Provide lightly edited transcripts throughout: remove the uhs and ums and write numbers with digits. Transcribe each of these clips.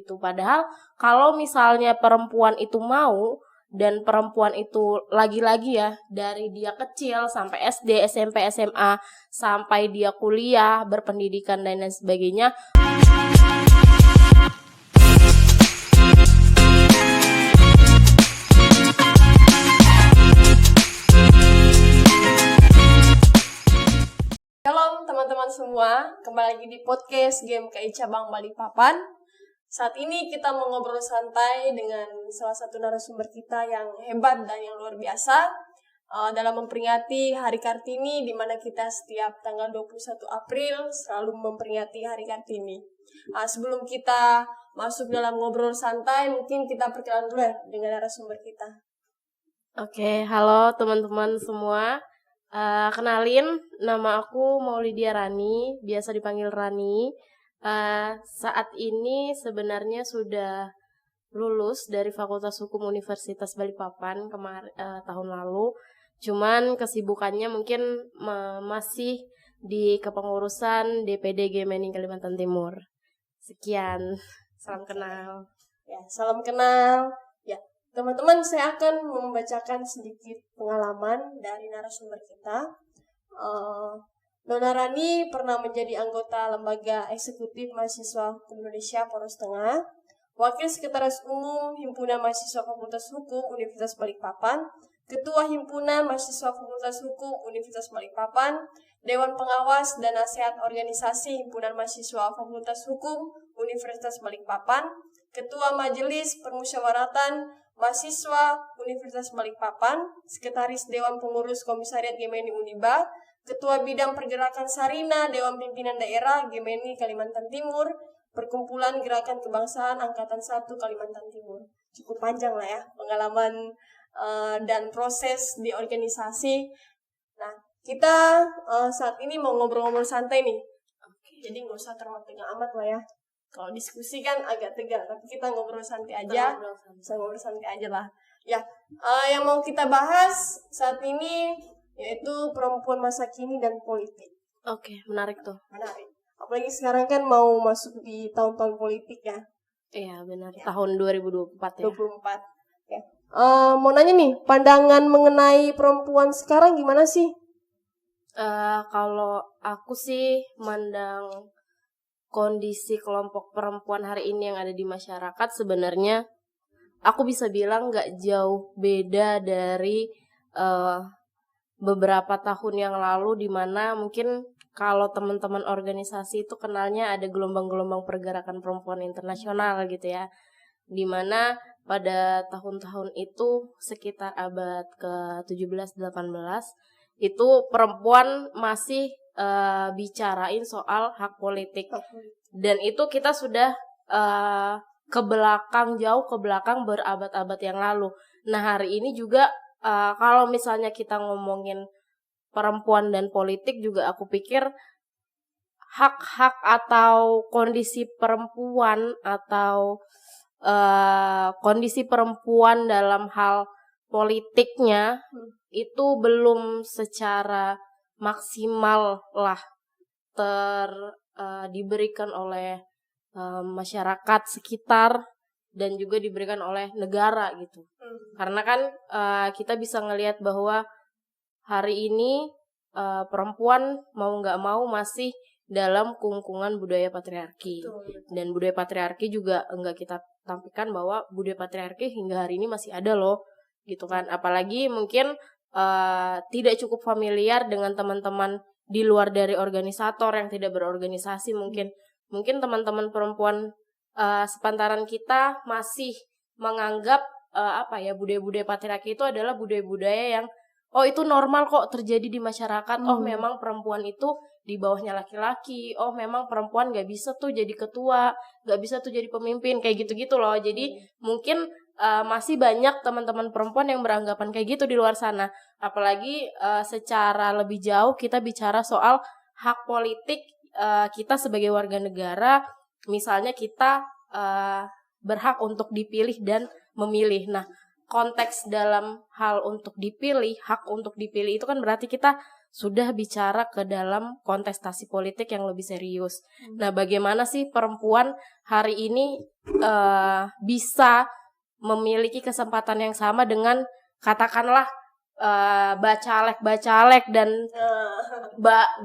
gitu. Padahal kalau misalnya perempuan itu mau, dan perempuan itu lagi-lagi ya, dari dia kecil sampai SD, SMP, SMA, sampai dia kuliah, berpendidikan dan lain sebagainya. Shalom teman-teman semua, kembali lagi di podcast GMKI Cabang Balikpapan. Saat ini kita mau ngobrol santai dengan salah satu narasumber kita yang hebat dan yang luar biasa dalam memperingati Hari Kartini, di mana kita setiap tanggal 21 April selalu memperingati Hari Kartini. Sebelum kita masuk dalam ngobrol santai, mungkin kita perkenalan dulu ya dengan narasumber kita. Oke, halo teman-teman semua. Kenalin, nama aku Maulidia Rani, biasa dipanggil Rani. Saat ini sebenarnya sudah lulus dari Fakultas Hukum Universitas Balikpapan tahun lalu. Cuman kesibukannya mungkin masih di kepengurusan DPD Gemeni Kalimantan Timur. Sekian, salam kenal. Ya, salam kenal. Ya, teman-teman, saya akan membacakan sedikit pengalaman dari narasumber kita. Nona Rani pernah menjadi anggota Lembaga Eksekutif Mahasiswa Hukum Indonesia Poros Tengah, Wakil Sekretaris Umum Himpunan Mahasiswa Fakultas Hukum Universitas Balikpapan, Ketua Himpunan Mahasiswa Fakultas Hukum Universitas Balikpapan, Dewan Pengawas dan Nasihat Organisasi Himpunan Mahasiswa Fakultas Hukum Universitas Balikpapan, Ketua Majelis Permusyawaratan Mahasiswa Universitas Balikpapan, Sekretaris Dewan Pengurus Komisariat Gemeni Uniba, Ketua Bidang Pergerakan Sarina Dewan Pimpinan Daerah Gemeni Kalimantan Timur, Perkumpulan Gerakan Kebangsaan Angkatan 1 Kalimantan Timur. Cukup panjang lah ya pengalaman dan proses di organisasi. Nah, kita saat ini mau ngobrol-ngobrol santai nih. Jadi nggak usah terlalu tegang amat lah ya. Kalau diskusi kan agak tegang, tapi kita ngobrol santai aja. Ngobrol santai aja lah. Ya, yang mau kita bahas saat ini yaitu perempuan masa kini dan politik. Oke, menarik tuh. Menarik. Apalagi sekarang kan mau masuk di tahun-tahun politik ya. Iya, benar. Ya. Tahun 2024 ya. 24. Ya. Mau nanya nih, pandangan mengenai perempuan sekarang gimana sih? Kalau aku sih mandang kondisi kelompok perempuan hari ini yang ada di masyarakat, sebenarnya aku bisa bilang gak jauh beda dari beberapa tahun yang lalu, di mana mungkin kalau teman-teman organisasi itu kenalnya ada gelombang-gelombang pergerakan perempuan internasional gitu ya, di mana pada tahun-tahun itu sekitar abad ke-17-18 itu perempuan masih bicarain soal hak politik, dan itu kita sudah jauh ke belakang berabad-abad yang lalu. Nah, hari ini juga kalau misalnya kita ngomongin perempuan dan politik juga, aku pikir hak-hak atau kondisi perempuan atau kondisi perempuan dalam hal politiknya itu belum secara maksimal lah diberikan oleh masyarakat sekitar dan juga diberikan oleh negara gitu. Karena kan kita bisa ngelihat bahwa hari ini perempuan mau nggak mau masih dalam kungkungan budaya patriarki. Dan budaya patriarki juga enggak kita tampilkan bahwa budaya patriarki hingga hari ini masih ada loh, gitu kan. Apalagi mungkin tidak cukup familiar dengan teman-teman di luar dari organisator yang tidak berorganisasi. Mungkin teman-teman perempuan sepantaran kita masih menganggap budaya-budaya patriarki itu adalah budaya-budaya yang itu normal kok terjadi di masyarakat. Memang perempuan itu di bawahnya laki-laki. Memang perempuan gak bisa tuh jadi ketua, gak bisa tuh jadi pemimpin, kayak gitu-gitu loh. Jadi mungkin masih banyak teman-teman perempuan yang beranggapan kayak gitu di luar sana. Apalagi secara lebih jauh kita bicara soal hak politik kita sebagai warga negara. Misalnya kita berhak untuk dipilih dan memilih. Nah, konteks dalam hal untuk dipilih, hak untuk dipilih itu kan berarti kita sudah bicara ke dalam kontestasi politik yang lebih serius. Nah, bagaimana sih perempuan hari ini bisa memiliki kesempatan yang sama dengan katakanlah bacalek dan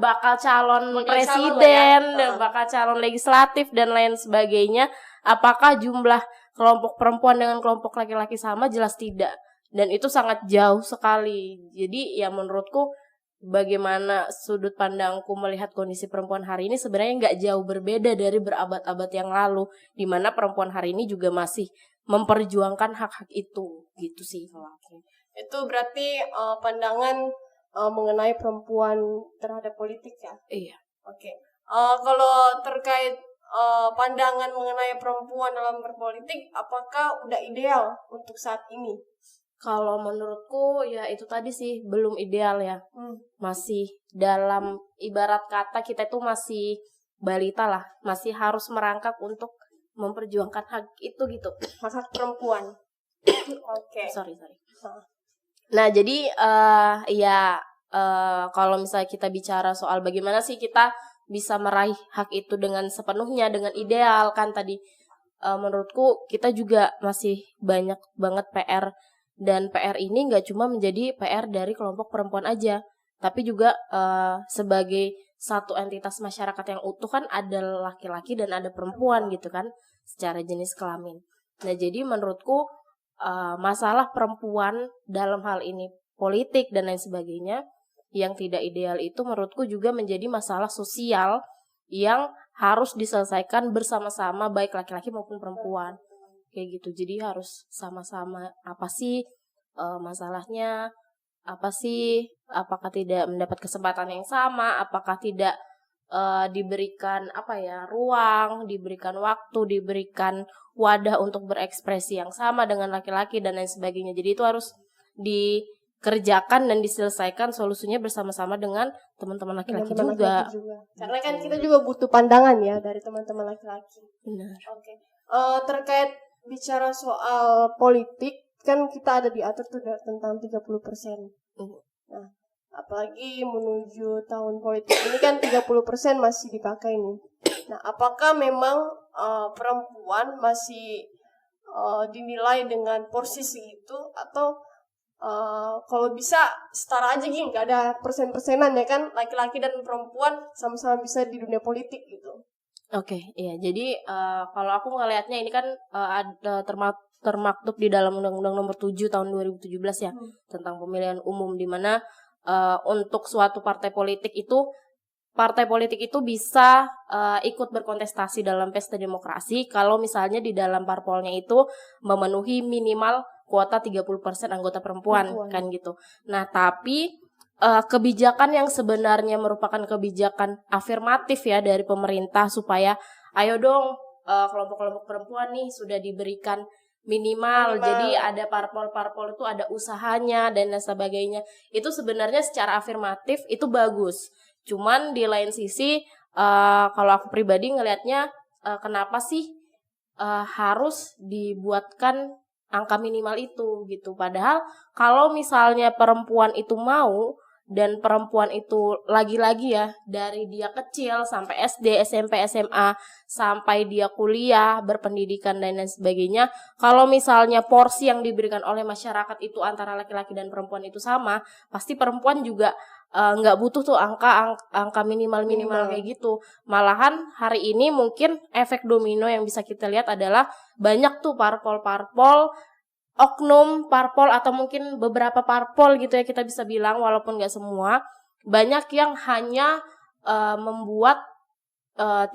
bakal calon presiden dan bakal calon legislatif dan lain sebagainya? Apakah jumlah kelompok perempuan dengan kelompok laki-laki sama? Jelas tidak. Dan itu sangat jauh sekali. Jadi ya menurutku bagaimana sudut pandangku melihat kondisi perempuan hari ini sebenarnya nggak jauh berbeda dari berabad-abad yang lalu, di mana perempuan hari ini juga masih memperjuangkan hak-hak itu, gitu sih kalau aku. Itu berarti pandangan mengenai perempuan terhadap politik ya? Iya. Oke. Kalau terkait pandangan mengenai perempuan dalam berpolitik, apakah udah ideal untuk saat ini? Kalau menurutku ya itu tadi sih belum ideal ya. Masih dalam ibarat kata kita itu masih balita lah, masih harus merangkak untuk memperjuangkan hak itu gitu. Hak perempuan. Oke. Sorry. Nah jadi kalau misalnya kita bicara soal bagaimana sih kita bisa meraih hak itu dengan sepenuhnya, dengan ideal kan tadi, menurutku kita juga masih banyak banget PR. Dan PR ini nggak cuma menjadi PR dari kelompok perempuan aja, tapi juga sebagai satu entitas masyarakat yang utuh kan ada laki-laki dan ada perempuan gitu kan, secara jenis kelamin. Nah jadi menurutku masalah perempuan dalam hal ini politik dan lain sebagainya yang tidak ideal itu menurutku juga menjadi masalah sosial yang harus diselesaikan bersama-sama baik laki-laki maupun perempuan. Kayak gitu, jadi harus sama-sama apa sih masalahnya, apa sih, apakah tidak mendapat kesempatan yang sama, apakah tidak diberikan ruang, diberikan waktu, diberikan wadah untuk berekspresi yang sama dengan laki-laki dan lain sebagainya. Jadi itu harus dikerjakan dan diselesaikan solusinya bersama-sama dengan teman-teman laki-laki juga. Karena kan kita juga butuh pandangan ya dari teman-teman laki-laki. Benar. Oke. Terkait bicara soal politik, kan kita ada diatur tuh tentang 30%. Nah, apalagi menuju tahun politik ini kan 30% masih dipakai nih. Nah, apakah memang perempuan masih dinilai dengan porsi segitu, atau kalau bisa setara aja gini, nggak ada persen-persenan ya kan, laki-laki dan perempuan sama-sama bisa di dunia politik gitu. Oke, iya. Jadi kalau aku ngelihatnya ini kan ada termaktub di dalam Undang-Undang Nomor 7 tahun 2017 ya, tentang pemilihan umum, di mana untuk suatu partai politik itu bisa ikut berkontestasi dalam pesta demokrasi kalau misalnya di dalam parpolnya itu memenuhi minimal kuota 30% anggota perempuan kan gitu. Nah, tapi kebijakan yang sebenarnya merupakan kebijakan afirmatif ya dari pemerintah supaya ayo dong kelompok-kelompok perempuan nih sudah diberikan minimal. Jadi ada parpol-parpol itu ada usahanya dan lain sebagainya. Itu sebenarnya secara afirmatif itu bagus. Cuman di lain sisi kalau aku pribadi ngelihatnya kenapa sih harus dibuatkan angka minimal itu gitu. Padahal kalau misalnya perempuan itu mau, dan perempuan itu lagi-lagi ya dari dia kecil sampai SD, SMP, SMA sampai dia kuliah, berpendidikan dan lain sebagainya, kalau misalnya porsi yang diberikan oleh masyarakat itu antara laki-laki dan perempuan itu sama, pasti perempuan juga nggak butuh tuh angka minimal kayak gitu. Malahan hari ini mungkin efek domino yang bisa kita lihat adalah banyak tuh parpol oknum parpol atau mungkin beberapa parpol gitu ya kita bisa bilang, walaupun nggak semua, banyak yang hanya membuat 30%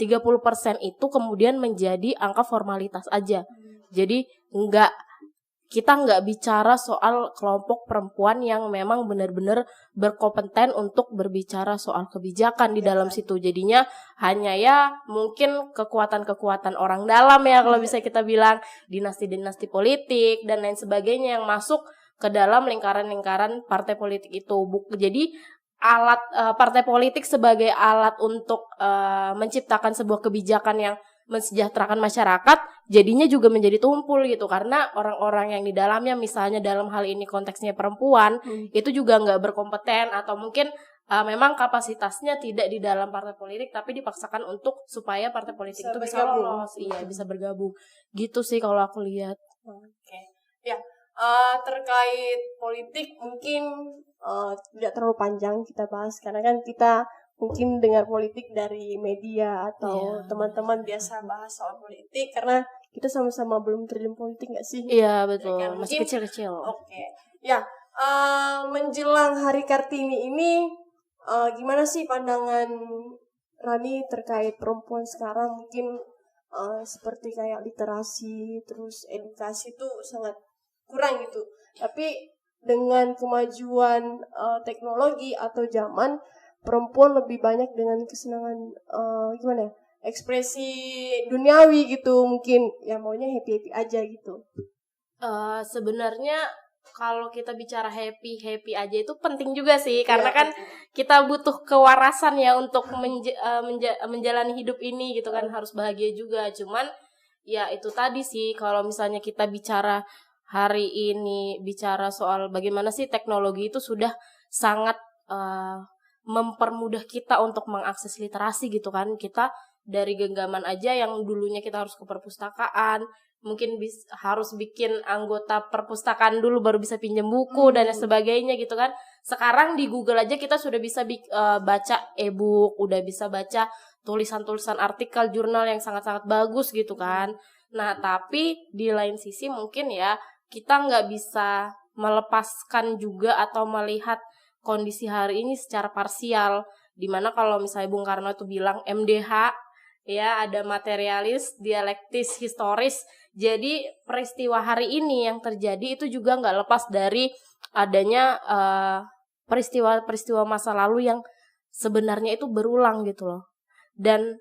itu kemudian menjadi angka formalitas aja. Jadi kita nggak bicara soal kelompok perempuan yang memang benar-benar berkompeten untuk berbicara soal kebijakan di dalam situ. Jadinya hanya ya mungkin kekuatan-kekuatan orang dalam ya kalau bisa kita bilang, dinasti-dinasti politik dan lain sebagainya yang masuk ke dalam lingkaran-lingkaran partai politik itu. Jadi alat partai politik sebagai alat untuk menciptakan sebuah kebijakan yang mensejahterakan masyarakat, jadinya juga menjadi tumpul gitu, karena orang-orang yang di dalamnya, misalnya dalam hal ini konteksnya perempuan, itu juga nggak berkompeten atau mungkin memang kapasitasnya tidak di dalam partai politik tapi dipaksakan untuk supaya partai politik itu bisa lolos, bisa bergabung. Gitu sih kalau aku lihat. Oke. Ya, terkait politik mungkin tidak terlalu panjang kita bahas karena kan kita mungkin dengar politik dari media atau teman-teman biasa bahas soal politik karena kita sama-sama belum terjun politik nggak sih? Iya betul, kan? masih kecil-kecil. Oke. Ya, menjelang Hari Kartini ini gimana sih pandangan Rani terkait perempuan sekarang? Mungkin seperti kayak literasi terus edukasi itu sangat kurang gitu. Tapi dengan kemajuan teknologi atau zaman, perempuan lebih banyak dengan kesenangan gimana ya, ekspresi duniawi gitu, mungkin ya maunya happy aja gitu. Sebenarnya kalau kita bicara happy aja itu penting juga sih, karena kan kita butuh kewarasan ya untuk menjalani hidup ini gitu kan, harus bahagia juga. Cuman ya itu tadi sih, kalau misalnya kita bicara hari ini bicara soal bagaimana sih teknologi itu sudah sangat mempermudah kita untuk mengakses literasi gitu kan. Kita dari genggaman aja yang dulunya kita harus ke perpustakaan, mungkin harus bikin anggota perpustakaan dulu baru bisa pinjam buku dan sebagainya gitu kan. Sekarang di Google aja kita sudah bisa baca e-book, udah bisa baca tulisan-tulisan artikel jurnal yang sangat-sangat bagus gitu kan. Nah tapi di lain sisi mungkin ya kita nggak bisa melepaskan juga atau melihat kondisi hari ini secara parsial, dimana kalau misalnya Bung Karno itu bilang MDH ya, ada materialis, dialektis, historis. Jadi peristiwa hari ini yang terjadi itu juga nggak lepas dari adanya peristiwa-peristiwa masa lalu yang sebenarnya itu berulang gitu loh. Dan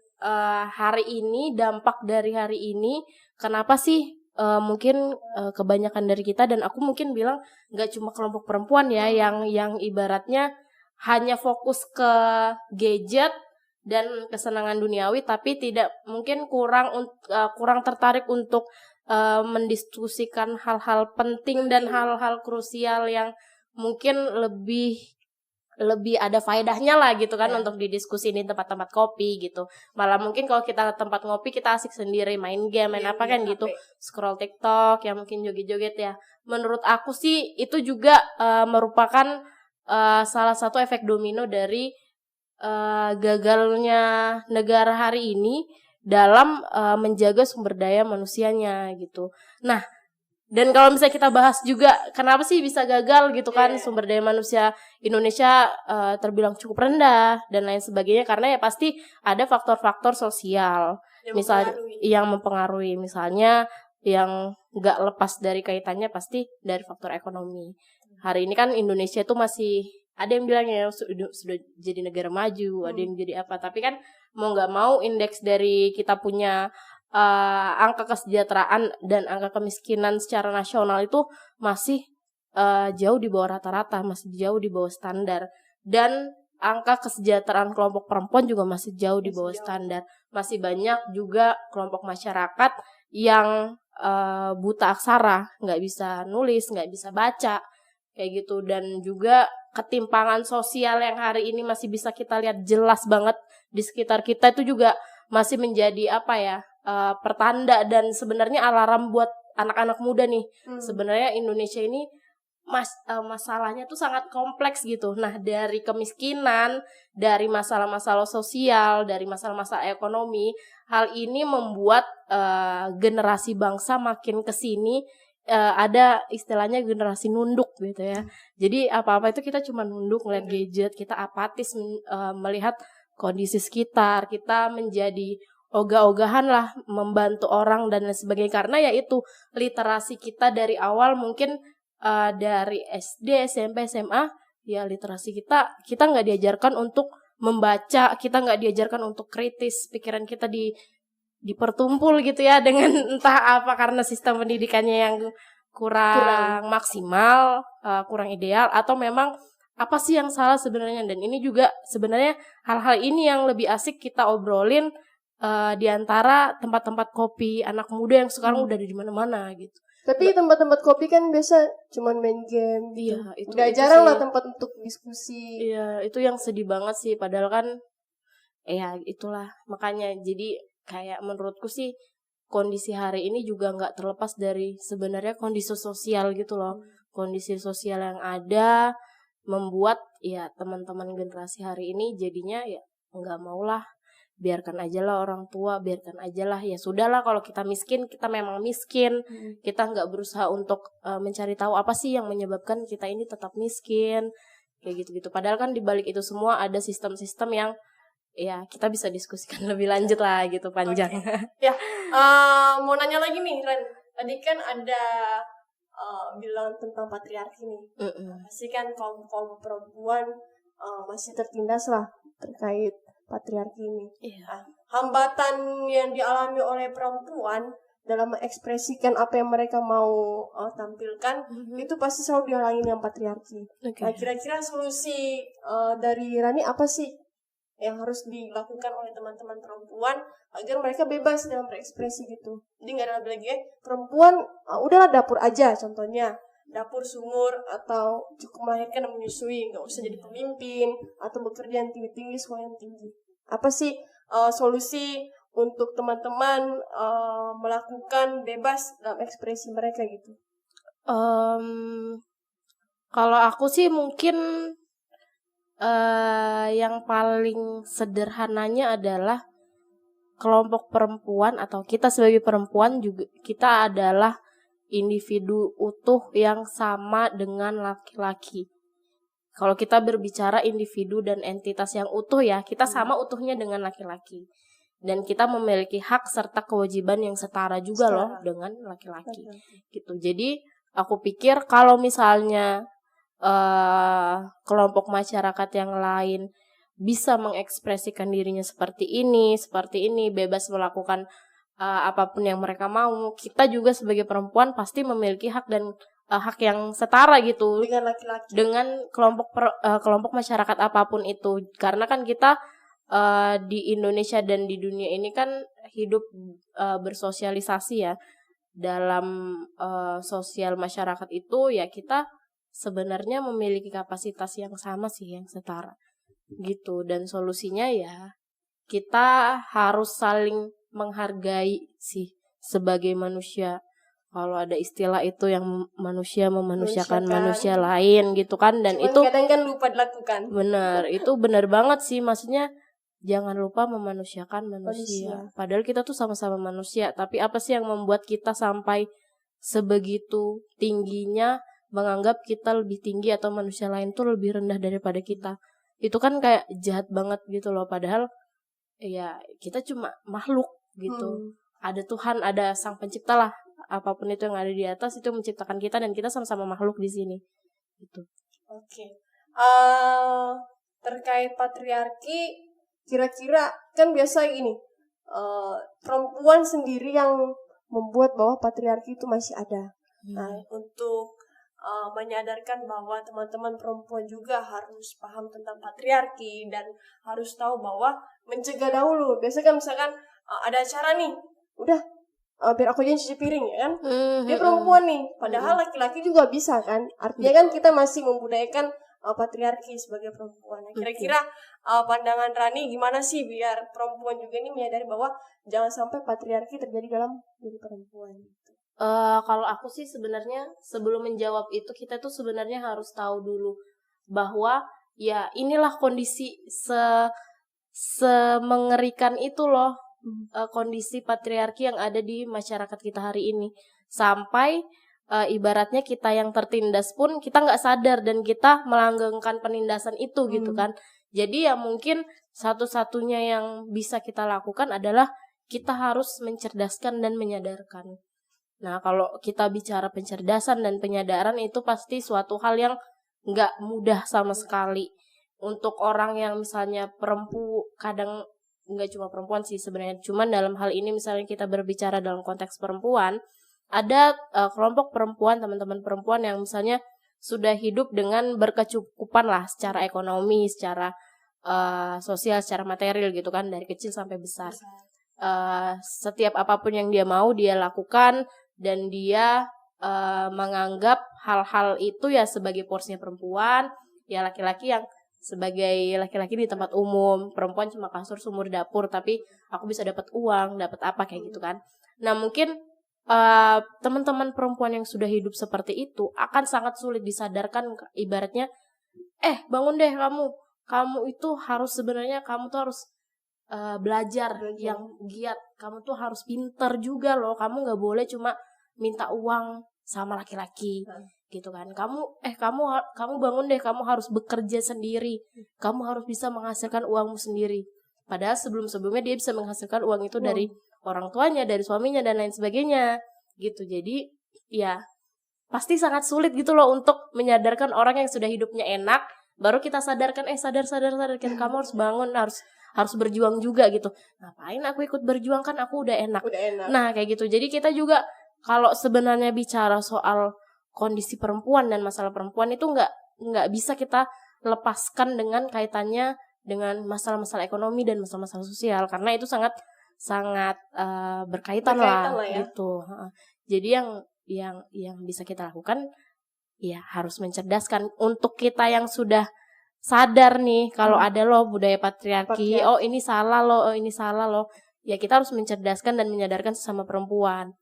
hari ini, dampak dari hari ini, kenapa sih mungkin kebanyakan dari kita, dan aku mungkin bilang nggak cuma kelompok perempuan ya yang ibaratnya hanya fokus ke gadget dan kesenangan duniawi, tapi tidak mungkin kurang tertarik untuk mendiskusikan hal-hal penting dan hal-hal krusial yang mungkin lebih ada faedahnya lah gitu kan untuk didiskusin di tempat-tempat kopi gitu. Malah mungkin kalau kita tempat ngopi kita asik sendiri main game, main apa kan gitu, scroll TikTok ya, mungkin joget-joget ya. Menurut aku sih itu juga merupakan salah satu efek domino dari gagalnya negara hari ini dalam menjaga sumber daya manusianya gitu. Nah, dan kalau misalnya kita bahas juga kenapa sih bisa gagal gitu kan, sumber daya manusia Indonesia terbilang cukup rendah dan lain sebagainya, karena ya pasti ada faktor-faktor sosial yang mempengaruhi, misalnya yang nggak lepas dari kaitannya pasti dari faktor ekonomi. Hari ini kan Indonesia itu masih ada yang bilang ya sudah jadi negara maju, ada yang jadi apa, tapi kan mau nggak mau indeks dari kita punya angka kesejahteraan dan angka kemiskinan secara nasional itu masih jauh di bawah rata-rata, masih jauh di bawah standar. Dan angka kesejahteraan kelompok perempuan juga masih jauh di bawah standar. Masih banyak juga kelompok masyarakat yang buta aksara, nggak bisa nulis, nggak bisa baca, kayak gitu. Dan juga ketimpangan sosial yang hari ini masih bisa kita lihat jelas banget di sekitar kita itu juga masih menjadi pertanda dan sebenarnya alarm buat anak-anak muda nih. Sebenarnya Indonesia ini masalahnya tuh sangat kompleks gitu. Nah, dari kemiskinan, dari masalah-masalah sosial, dari masalah-masalah ekonomi, hal ini membuat generasi bangsa makin kesini ada istilahnya generasi nunduk gitu ya. Jadi apa-apa itu kita cuma nunduk ngeliat gadget, kita apatis melihat kondisi sekitar, kita menjadi ogah-ogahan lah membantu orang dan lain sebagainya, karena ya itu literasi kita dari awal mungkin dari SD, SMP, SMA ya literasi kita nggak diajarkan untuk membaca, kita nggak diajarkan untuk kritis, pikiran kita dipertumpul gitu ya dengan entah apa karena sistem pendidikannya yang kurang maksimal, kurang ideal, atau memang apa sih yang salah sebenarnya. Dan ini juga sebenarnya hal-hal ini yang lebih asik kita obrolin di antara tempat-tempat kopi anak muda yang sekarang udah ada di mana-mana gitu. Tapi tempat-tempat kopi kan biasa cuman main game gitu. Iya, itu jarang sih. lah tempat untuk diskusi. Iya, itu yang sedih banget sih. Padahal kan, ya itulah. Makanya jadi kayak menurutku sih kondisi hari ini juga nggak terlepas dari sebenarnya kondisi sosial gitu loh. Kondisi sosial yang ada membuat ya teman-teman generasi hari ini jadinya ya nggak maulah, biarkan aja lah orang tua, biarkan aja lah, ya sudahlah kalau kita miskin, kita memang miskin. Kita nggak berusaha untuk mencari tahu apa sih yang menyebabkan kita ini tetap miskin, kayak gitu-gitu. Padahal kan dibalik itu semua ada sistem-sistem yang ya kita bisa diskusikan lebih lanjut lah gitu, panjang. Ya, mau nanya lagi nih Ren, tadi kan ada bilang tentang patriarki nih. Pasti kan kaum perempuan masih tertindas lah terkait patriarki ini. Hambatan yang dialami oleh perempuan dalam mengekspresikan apa yang mereka mau tampilkan itu pasti selalu dihalangi dengan patriarki. Nah, kira-kira solusi dari Rani apa sih yang harus dilakukan oleh teman-teman perempuan agar mereka bebas dalam berekspresi gitu? Jadi nggak ada lagi perempuan udahlah dapur aja, contohnya dapur sumur atau cukup melahirkan dan menyusui, nggak usah jadi pemimpin atau bekerja yang tinggi-tinggi, sekolah yang tinggi. Apa sih solusi untuk teman-teman melakukan bebas dalam ekspresi mereka gitu? Kalau aku sih mungkin yang paling sederhananya adalah kelompok perempuan atau kita sebagai perempuan juga, kita adalah individu utuh yang sama dengan laki-laki. Kalau kita berbicara individu dan entitas yang utuh ya, kita sama utuhnya dengan laki-laki. Dan kita memiliki hak serta kewajiban yang setara juga loh dengan laki-laki. Gitu. Jadi aku pikir kalau misalnya kelompok masyarakat yang lain bisa mengekspresikan dirinya seperti ini, bebas melakukan apapun yang mereka mau, kita juga sebagai perempuan pasti memiliki hak dan hak yang setara gitu dengan laki-laki, dengan kelompok masyarakat apapun itu. Karena kan kita di Indonesia dan di dunia ini kan hidup bersosialisasi ya. Dalam sosial masyarakat itu ya kita sebenarnya memiliki kapasitas yang sama sih, yang setara gitu. Dan solusinya ya kita harus saling menghargai sih sebagai manusia. Kalau ada istilah itu yang manusia memanusiakan manusia lain gitu kan. Dan cuman itu kadang kan lupa dilakukan. Benar, itu benar banget sih. Maksudnya jangan lupa memanusiakan manusia. Padahal kita tuh sama-sama manusia. Tapi apa sih yang membuat kita sampai sebegitu tingginya menganggap kita lebih tinggi atau manusia lain tuh lebih rendah daripada kita? Itu kan kayak jahat banget gitu loh. Padahal ya kita cuma makhluk gitu. Ada Tuhan, ada Sang Pencipta lah. Apapun itu yang ada di atas itu menciptakan kita dan kita sama-sama makhluk di sini. Gitu. Oke. Terkait patriarki, kira-kira kan biasa ini perempuan sendiri yang membuat bahwa patriarki itu masih ada. Nah, untuk menyadarkan bahwa teman-teman perempuan juga harus paham tentang patriarki dan harus tahu bahwa mencegah dahulu. Biasanya kan misalkan ada acara nih, udah biar aku aja cuci piring ya kan. Dia perempuan nih, padahal laki-laki juga bisa kan. Artinya kan kita masih membudayakan patriarki sebagai perempuan. Nah, kira-kira pandangan Rani gimana sih biar perempuan juga ini menyadari bahwa jangan sampai patriarki terjadi dalam diri perempuan. Kalau aku sih sebenarnya sebelum menjawab itu kita tuh sebenarnya harus tahu dulu bahwa ya inilah kondisi semengerikan itu loh, kondisi patriarki yang ada di masyarakat kita hari ini. Sampai ibaratnya kita yang tertindas pun kita nggak sadar dan kita melanggengkan penindasan itu gitu kan. Jadi ya mungkin satu-satunya yang bisa kita lakukan adalah kita harus mencerdaskan dan menyadarkan. Nah, kalau kita bicara pencerdasan dan penyadaran itu pasti suatu hal yang nggak mudah sama sekali. Untuk orang yang misalnya kadang nggak cuma perempuan sih sebenarnya, cuman dalam hal ini misalnya kita berbicara dalam konteks perempuan, ada kelompok perempuan, teman-teman perempuan yang misalnya sudah hidup dengan berkecukupan lah secara ekonomi, secara sosial, secara material gitu kan, dari kecil sampai besar. Setiap apapun yang dia mau dia lakukan dan dia menganggap hal-hal itu ya sebagai porsinya perempuan, ya laki-laki yang sebagai laki-laki di tempat umum, perempuan cuma kasur sumur dapur, tapi aku bisa dapat uang, dapat apa kayak gitu kan. Nah mungkin teman-teman perempuan yang sudah hidup seperti itu akan sangat sulit disadarkan, ibaratnya bangun deh kamu itu harus sebenarnya kamu tuh harus belajar yang giat, kamu tuh harus pinter juga loh, kamu nggak boleh cuma minta uang sama laki-laki gitu kan. Kamu bangun deh, kamu harus bekerja sendiri, kamu harus bisa menghasilkan uangmu sendiri. Padahal sebelumnya dia bisa menghasilkan uang itu dari orang tuanya, dari suaminya dan lain sebagainya gitu. Jadi ya pasti sangat sulit gitu loh untuk menyadarkan orang yang sudah hidupnya enak, baru kita sadarkan sadar kan kamu harus bangun, harus berjuang juga gitu. Ngapain aku ikut berjuang, kan aku udah enak. Nah kayak gitu. Jadi kita juga kalau sebenarnya bicara soal kondisi perempuan dan masalah perempuan itu nggak bisa kita lepaskan dengan kaitannya dengan masalah-masalah ekonomi dan masalah-masalah sosial, karena itu sangat berkaitan lah ya. Gitu. Jadi yang bisa kita lakukan ya harus mencerdaskan untuk kita yang sudah sadar nih kalau ada loh budaya patriarki, ini salah loh, ya kita harus mencerdaskan dan menyadarkan sesama perempuan.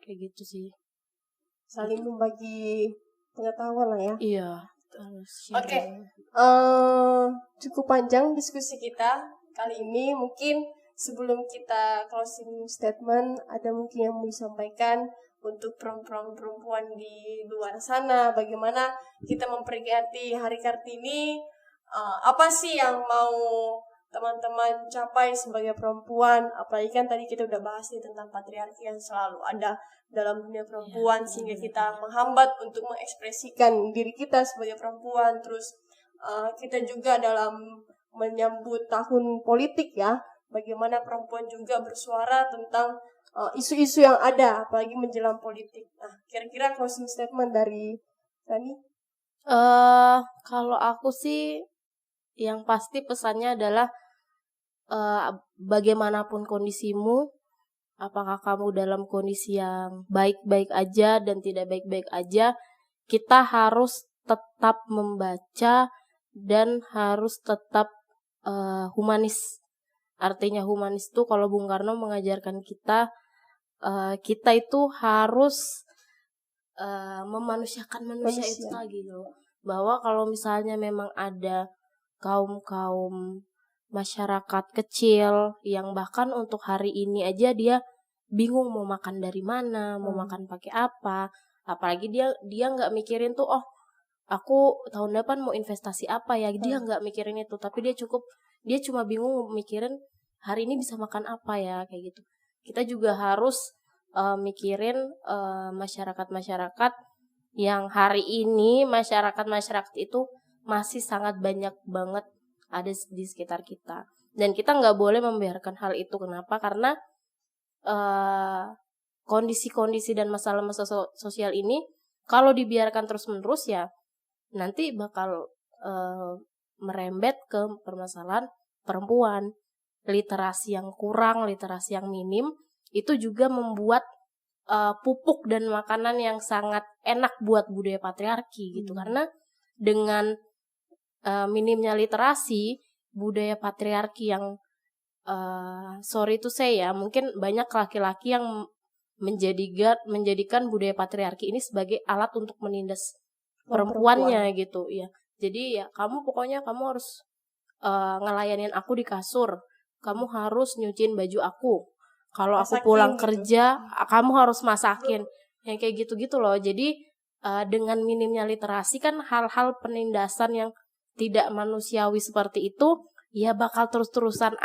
Kayak gitu sih. Saling membagi pengetahuan lah ya. Iya. Oke. Cukup panjang diskusi kita kali ini. Mungkin sebelum kita closing statement, ada mungkin yang mau disampaikan untuk perempuan di luar sana, bagaimana kita memperingati Hari Kartini, apa sih yang mau teman-teman capai sebagai perempuan? Apalagi kan tadi kita udah bahas nih tentang patriarki yang selalu ada dalam dunia perempuan, sehingga kita menghambat untuk mengekspresikan diri kita sebagai perempuan. Terus kita juga dalam menyambut tahun politik ya, bagaimana perempuan juga bersuara tentang isu-isu yang ada, apalagi menjelang politik. Nah, kira-kira closing statement dari Rani? Kalau aku sih yang pasti pesannya adalah bagaimanapun kondisimu, apakah kamu dalam kondisi yang baik-baik aja dan tidak baik-baik aja, kita harus tetap membaca dan harus tetap humanis. Artinya humanis itu kalau Bung Karno mengajarkan kita itu harus memanusiakan manusia itu lagi loh. Bahwa kalau misalnya memang ada kaum masyarakat kecil yang bahkan untuk hari ini aja dia bingung mau makan dari mana, mau makan pakai apa, apalagi dia nggak mikirin tuh aku tahun depan mau investasi apa ya, dia nggak mikirin itu, tapi dia cuma bingung mikirin hari ini bisa makan apa ya, kayak gitu. Kita juga harus mikirin masyarakat yang hari ini masyarakat itu masih sangat banyak banget ada di sekitar kita, dan kita nggak boleh membiarkan hal itu. Kenapa? Karena kondisi-kondisi dan masalah-masalah sosial ini kalau dibiarkan terus-menerus ya nanti bakal merembet ke permasalahan perempuan. Literasi yang kurang, literasi yang minim itu juga membuat pupuk dan makanan yang sangat enak buat budaya patriarki gitu. Karena dengan minimnya literasi, budaya patriarki yang sorry to say ya, mungkin banyak laki-laki yang menjadikan budaya patriarki ini sebagai alat untuk menindas perempuannya gitu ya. Jadi ya kamu harus ngelayanin aku di kasur, kamu harus nyuciin baju aku, kalau aku pulang kerja kamu harus masakin, yang kayak gitu-gitu loh. Jadi dengan minimnya literasi kan hal-hal penindasan yang tidak manusiawi seperti itu ya bakal terus-terusan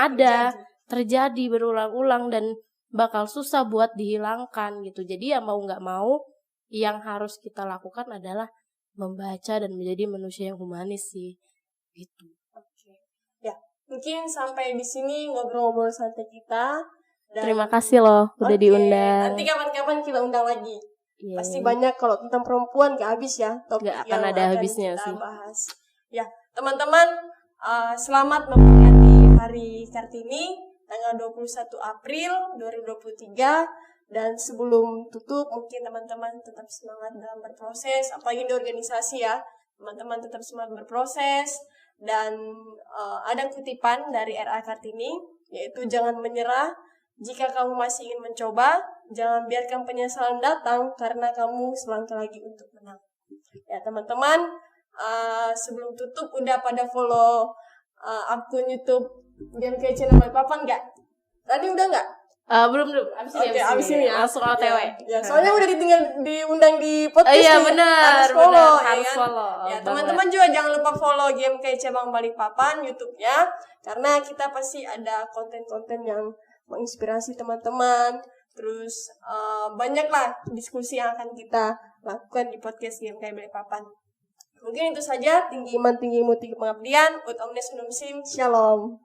terjadi berulang-ulang dan bakal susah buat dihilangkan gitu. Jadi ya mau nggak mau yang harus kita lakukan adalah membaca dan menjadi manusia yang humanis sih gitu. Oke. Ya, mungkin sampai di sini ngobrol-ngobrol santai kita. Dan terima kasih loh udah diundang. Nanti kapan-kapan kita undang lagi. Pasti banyak kalau tentang perempuan gak habis ya topik gak yang akan ada habisnya kita sih bahas. Ya, teman-teman, selamat memperingati Hari Kartini tanggal 21 April 2023. Dan sebelum tutup, mungkin teman-teman tetap semangat dalam berproses, apalagi di organisasi ya. Teman-teman tetap semangat berproses. Dan ada kutipan dari R.A. Kartini, yaitu jangan menyerah. Jika kamu masih ingin mencoba, jangan biarkan penyesalan datang karena kamu selangkah lagi untuk menang. Ya teman-teman, sebelum tutup udah pada follow akun YouTube GMK Channel Balikpapan nggak? Tadi udah nggak? Belum. Abis ini ya. Langsung OTW. Ya, soalnya udah diundang di podcast iya, nih. benar. Harus follow, Harus kan? follow. Ya, teman-teman juga jangan lupa follow GMK Cabang Balikpapan YouTube-nya, karena kita pasti ada konten-konten yang menginspirasi teman-teman. Terus banyaklah diskusi yang akan kita lakukan di podcast GMK Balikpapan. Mungkin itu saja. Tinggi iman, tinggi ilmu, tinggi pengabdian. Ut omnes unum sim. Shalom.